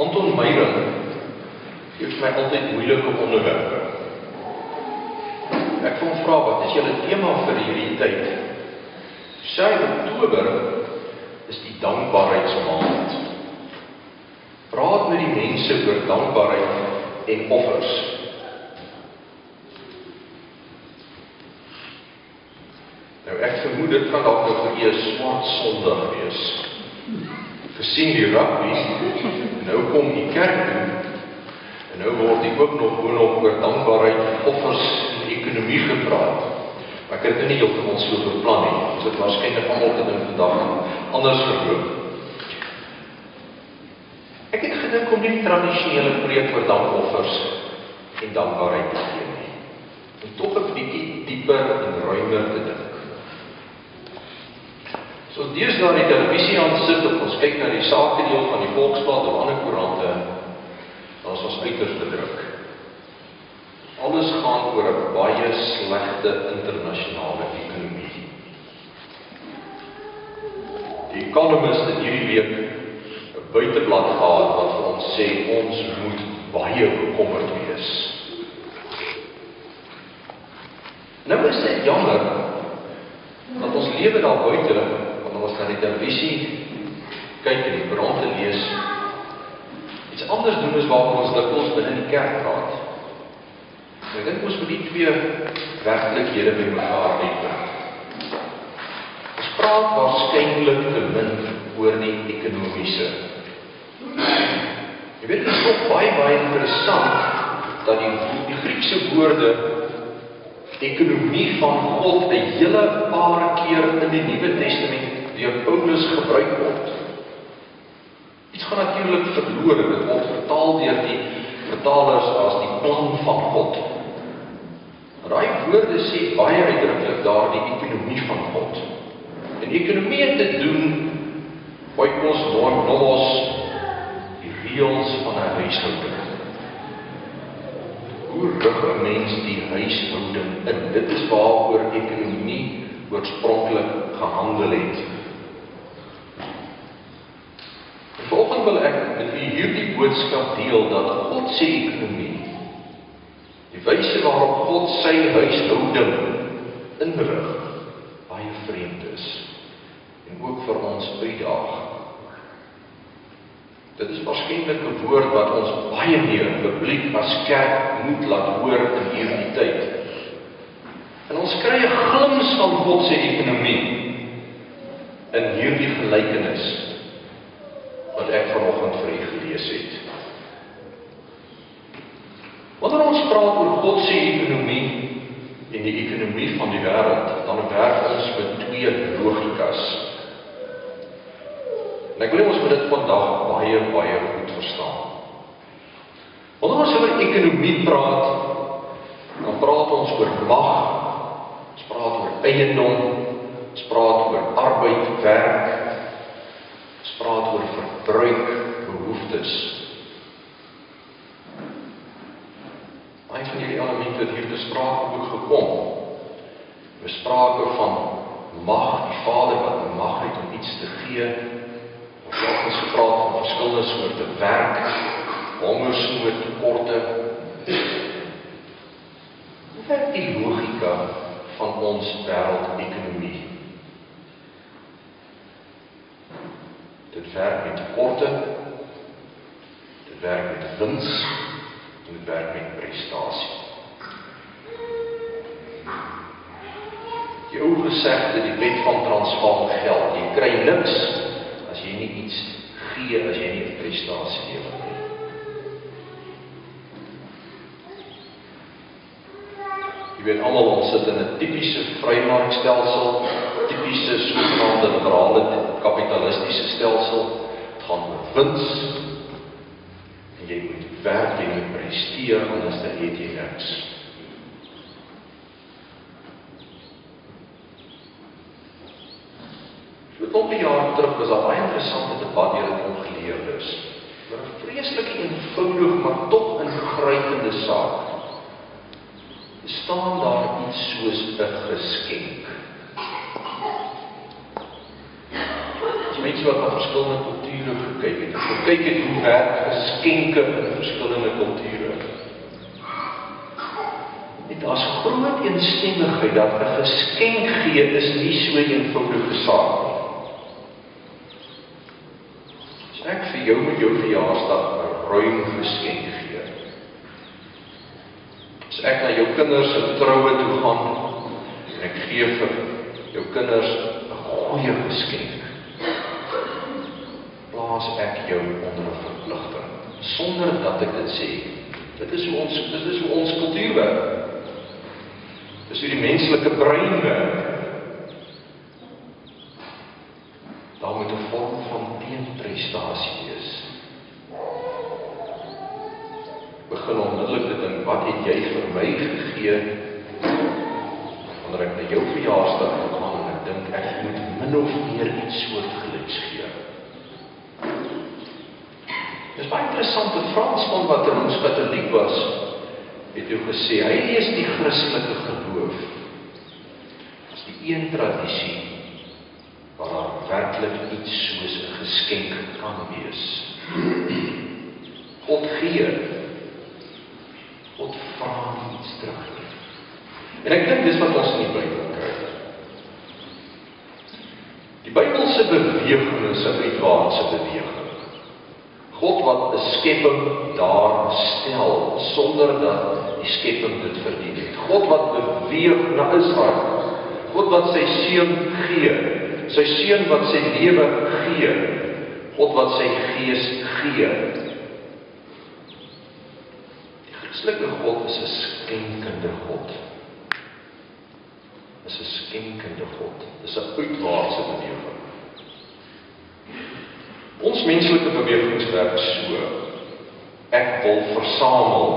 Anton Meyring gee vir my altyd moeilike onderwerpe. Ek wil vra, wat is julle tema vir hierdie tyd? Sy Oktober is die dankbaarheidsmaand. Praat met die mense oor dankbaarheid en offers. Nou ek vermoed dit kan dalk nou vir u 'n swart Sondag wees. Gesien die rugby, nou kom die kerk toe, en nou word die ook nog boonop oor dankbaarheid, offers en ekonomie gepraat. Maar ek het dit nie heeltemal so beplan nie. Ons het waarskynlik almal dit in vandag anders geloop. Ek het gedink om nie tradisionele preek oor dankoffers en dankbaarheid te gee nie. En tog 'n bietjie dieper en ruimer te dink. So deesdae die televisie aan sit of ons kyk na die sakedeel van die Volksblad of ander koerante, dan is ons uiters bedruk. Alles gaan oor 'n baie slegte internasionale ekonomie. Die Economist het hierdie week 'n buiteblad gehad wat vir ons sê ons moet baie bekommerd wees. Nou is dit jammer dat ons lewe daar buite, wanneer ons na die televisie kyk en die koerante lees, iets anders doen as waaroor ons dikwels binne die kerk praat. Ek dink ons moet die twee werklikhede by mekaar uitbring. Ons praat waarskynlik te min oor die ekonomiese. Jy weet, dit is ook baie interessant dat die Griekse woorde ekonomie van God 'n hele paar keer in die Nuwe Testament deur Paulus gebruik word. Iets gaan natuurlik verlore, dit word vertaal deur die vertalers as die plan van God. Daai woorde sê baie uitdruklik daar die ekonomie van God. En ekonomie het te doen, oikos nomos, die reëls van 'n huishouding. Hoe rig 'n mens die huishouding in? Dit is waaroor ekonomie oorspronklik gehandel het. Vanoggend wil ek met u hierdie boodskap deel dat God se ekonomie, die wyse waarop God sy huishouding inrig, baie vreemd is en ook vir ons uitdaag. Dit is waarskynlik 'n woord wat ons baie meer publiek as kerk moet laat hoor in hierdie tyd. En ons kry 'n glimps van God se ekonomie in hierdie gelykenis wat ek vanoggend vir u gelees het. Wanneer ons praat oor God se ekonomie en die ekonomie van die wêreld, dan werk ons met twee logikas. En ek wil ons moet dit vandag baie goed verstaan. Wanneer ons oor ekonomie praat, dan praat ons oor mag, ons praat oor eiendom, ons praat oor arbeid, werk, ons praat oor verbruik, behoeftes. Baie van hierdie elemente het hier te sprake ook gekom. We sprake van mag, die Vader wat mag het om iets te gee. Ons het ons gepraat van verskillende soorte werk, hongersnood, tekorte. Hoe werk die logika van ons wêreldekonomie? Dit werk met tekorte, dit werk met wins, en dit werk met prestasie. Die ou gesegde, die wet van Transvaal geld, jy kry niks as jy nie iets gee, as jy nie 'n prestasie lewer nie. Jy weet almal, ons sit in 'n tipiese vrymarkstelsel, tipiese sogenaamde liberale kapitalistiese stelsel. Het gaan oor wins, en jy moet werk, jy moet presteer, anders dan het jy niks. So 'n klompie jaar terug was daar baie interessante debat deur dit ongeleerdes. Maar 'n vreeslike eenvoudig, maar tog ingrypende saak. Bestaan daar iets soos 'n geskenk? As jy mense wat na verskillende kulture gekyk het. Gekyk het hoe werk geskenke in verskillende kulture. En daar's groot eensstemmigheid dat 'n geskenk gee is nie so 'n eenvoudige saak nie. As ek vir jou met jou verjaarsdag 'n ruim geskenk gee, as ek na jou kinders se troue toe gaan en ek gee vir jou kinders 'n goeie geskenk, plaas ek jou onder 'n verpligting, sonder dat ek dit sê. Dit is hoe ons kultuur werk. Dit is hoe die menslike brein werk. Daar moet 'n vorm van teenprestasie wees. Begin onmiddellik te dink, wat het jy vir my gegee, wanneer ek na jou verjaarsdag gaan en ek dink ek moet min of meer iets soortgelyks gee. Dis baie interessant, 'n Fransman wat ons Katoliek was, het toe gesê, hy lees die Christelike geloof as die een tradisie waar daar werklik iets soos 'n geskenk kan wees. God gee, God vra nie iets terug nie. En ek dink dis wat ons in die Bybel kry. Die Bybelse beweging is 'n uitwaartse beweging. God wat 'n skepping daar stel, sonder dat die skepping dit verdien het. God wat beweeg na Israel. God wat sy seun gee. Sy seun wat sy lewe gee. God wat sy gees gee. Die Christelike God is 'n skenkende God. Is 'n skenkende God. Dis 'n uitwaartse beweging. Ons menslike bewegings werk so. Ek wil versamel.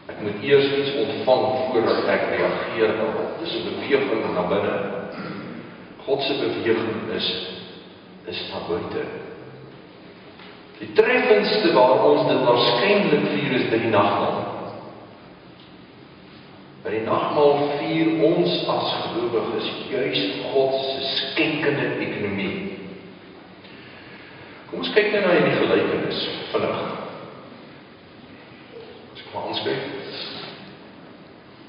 Ek moet eers iets ontvang voordat ek reageer daarop. Dis 'n beweging na binne. God se beweging is na buite. Die treffendste waar ons dit waarskynlik vier is by die nagmaal. By die nagmaal vier ons as gelowiges juis God se skenkende ekonomie. Kom ons kyk nou na hierdie gelykenis vinnig. As ek maar aanskyk.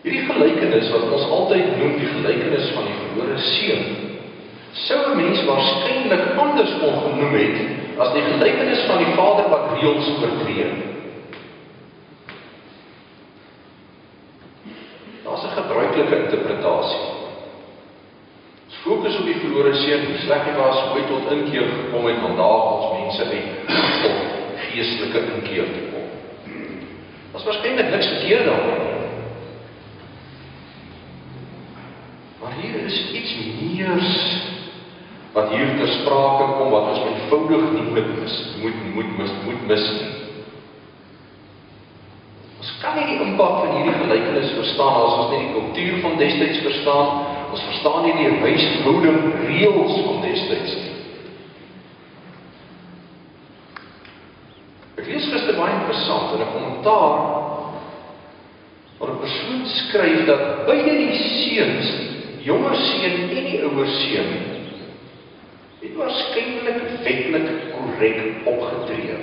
Hierdie gelykenis wat ons altyd noem die gelykenis van die verlore seun, sou 'n mens waarskynlik anders kon genoem het as die gelykenis van die vader wat reëls oortree. Daar's 'n gebruikelike interpretasie. Ons fokus op die verlore seun, hoe sleg hy was, hoe hy tot inkeer gekom het, vandag ons mense uit tot geestelike inkeer te kom. Daar's waarskynlik niks verkeerd daarmee. Maar hier is iets meer wat hier ter sprake kom, wat ons eenvoudig nie moet mis nie. Ons kan nie die impak van hierdie gelykenis verstaan as ons nie die kultuur van destyds verstaan, ons verstaan nie die huishouding reëls van destyds nie. Ek lees gister baie interessant in 'n kommentaar waar 'n persoon skryf dat beide die seuns, die jonger seun en die ouer seun, het waarskynlik wetlik korrek opgetree.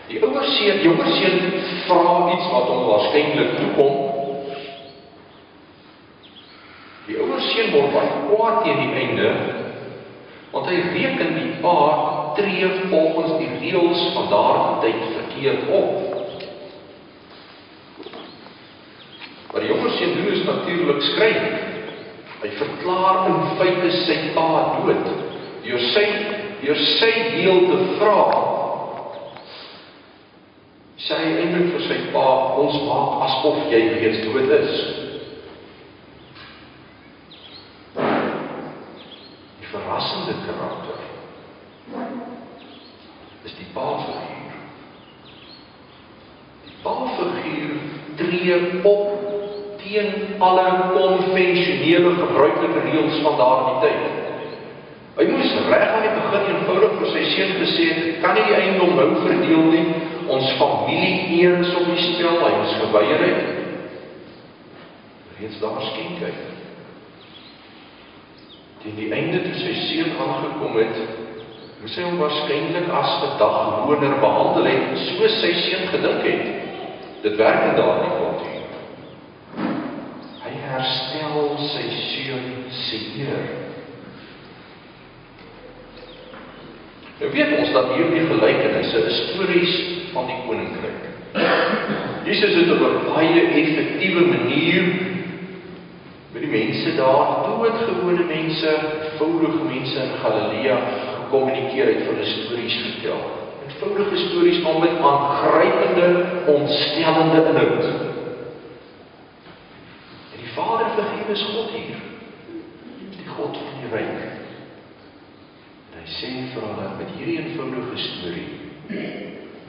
Die jonger seun vra iets wat hom waarskynlik toekom. Die ouer seun word baie kwaad teen die einde, want hy reken die pa tree volgens die reëls van daardie tyd verkeerd op. Wat die jonger seun doen is natuurlik skryf. Hy verklaar in feite sy pa dood. Deur sy deel te vra, sê hy eintlik vir sy pa, ons maak asof jy reeds dood is. Die verrassende karakter is die pa-figuur. Die pa-figuur tree op teen alle konvensionele gebruikelike reëls van daardie tyd. Hy moes reg aan die begin eenvoudig vir sy seun gesê het, kan nie die eiendom nou verdeel nie, ons familie eer is op die spel, hy moes geweier het. Reeds daar skenkheid. En die einde toe sy seun aangekom het, moes hy hom waarskynlik as 'n dagloner behandel het, soos sy seun gedink het. Dit werk in daardie kultuur. Hy herstel sy seun se eer. Nou weet ons dat hierdie gelykenisse is stories van die koninkryk. Jesus het op 'n baie effektiewe manier met die mense daar, doodgewone mense, eenvoudige mense in Galilea gekommunikeer, het vir hulle stories vertel. Eenvoudige stories, maar met aangrypende, ontstellende inhoud. En die Vader vergewe is God hier, die God van die ryk. En hy sê vir hulle met hierdie eenvoudige storie,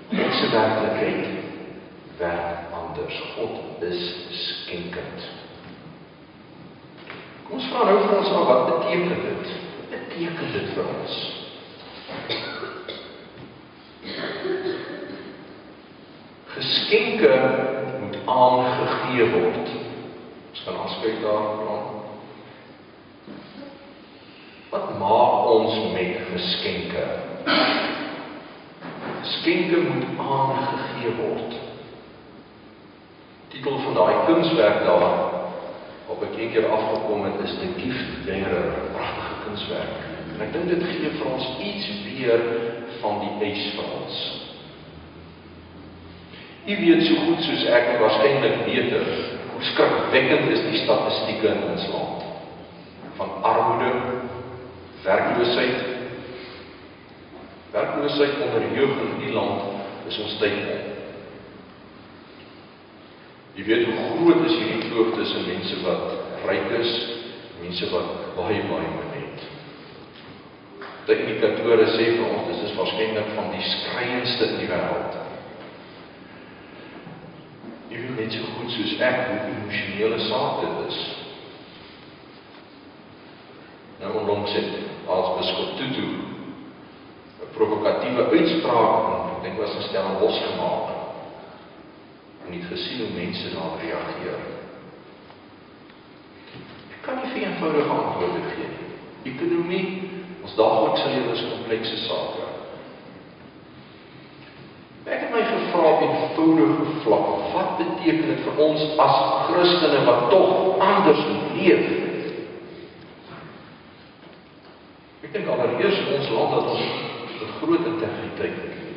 God se werklikheid werk anders. God is skenkend. Kom ons vra nou vir ons af, wat beteken dit? Wat beteken dit vir ons? Geskenke moet aangegee word. Ons gaan aanskyk daarvan. Wat maak ons met geskenke? Geskenke moet aangegee word. Die titel van daai kunswerk daar, op ek een keer afgekom het, is The Gift-Bearer, 'n pragtige kunswerk. En ek dink dit gee vir ons iets weer van die eis van ons. U weet so goed soos ek en waarskynlik beter, hoe skrikwekkend is die statistieke in ons land. Van armoede, werkloosheid. Werkloosheid onder jeug in die land is onstuitbaar. Jy weet hoe groot is hierdie kloof tussen mense wat ryk is, mense wat baie min het. Die indikatore sê vir ons, dit is waarskynlik van die skreiendste in die wêreld. Jy weet net so goed soos ek hoe emosionele saak dit is. Nou onlangs het aartsbiskop Tutu 'n provokatiewe uitspraak, ek dink was in Stellenbosch gemaak. En nie gesien hoe mense daarop reageer. Ek kan nie vir eenvoudige antwoorde gee nie. Ekonomie, ons daaglikse lewe is komplekse sake. Ek het my gevra op eenvoudige vlak, wat beteken dit vir ons as Christene wat tog anders leef? Ek dink allereers in ons land dat ons 'n groot integriteit het.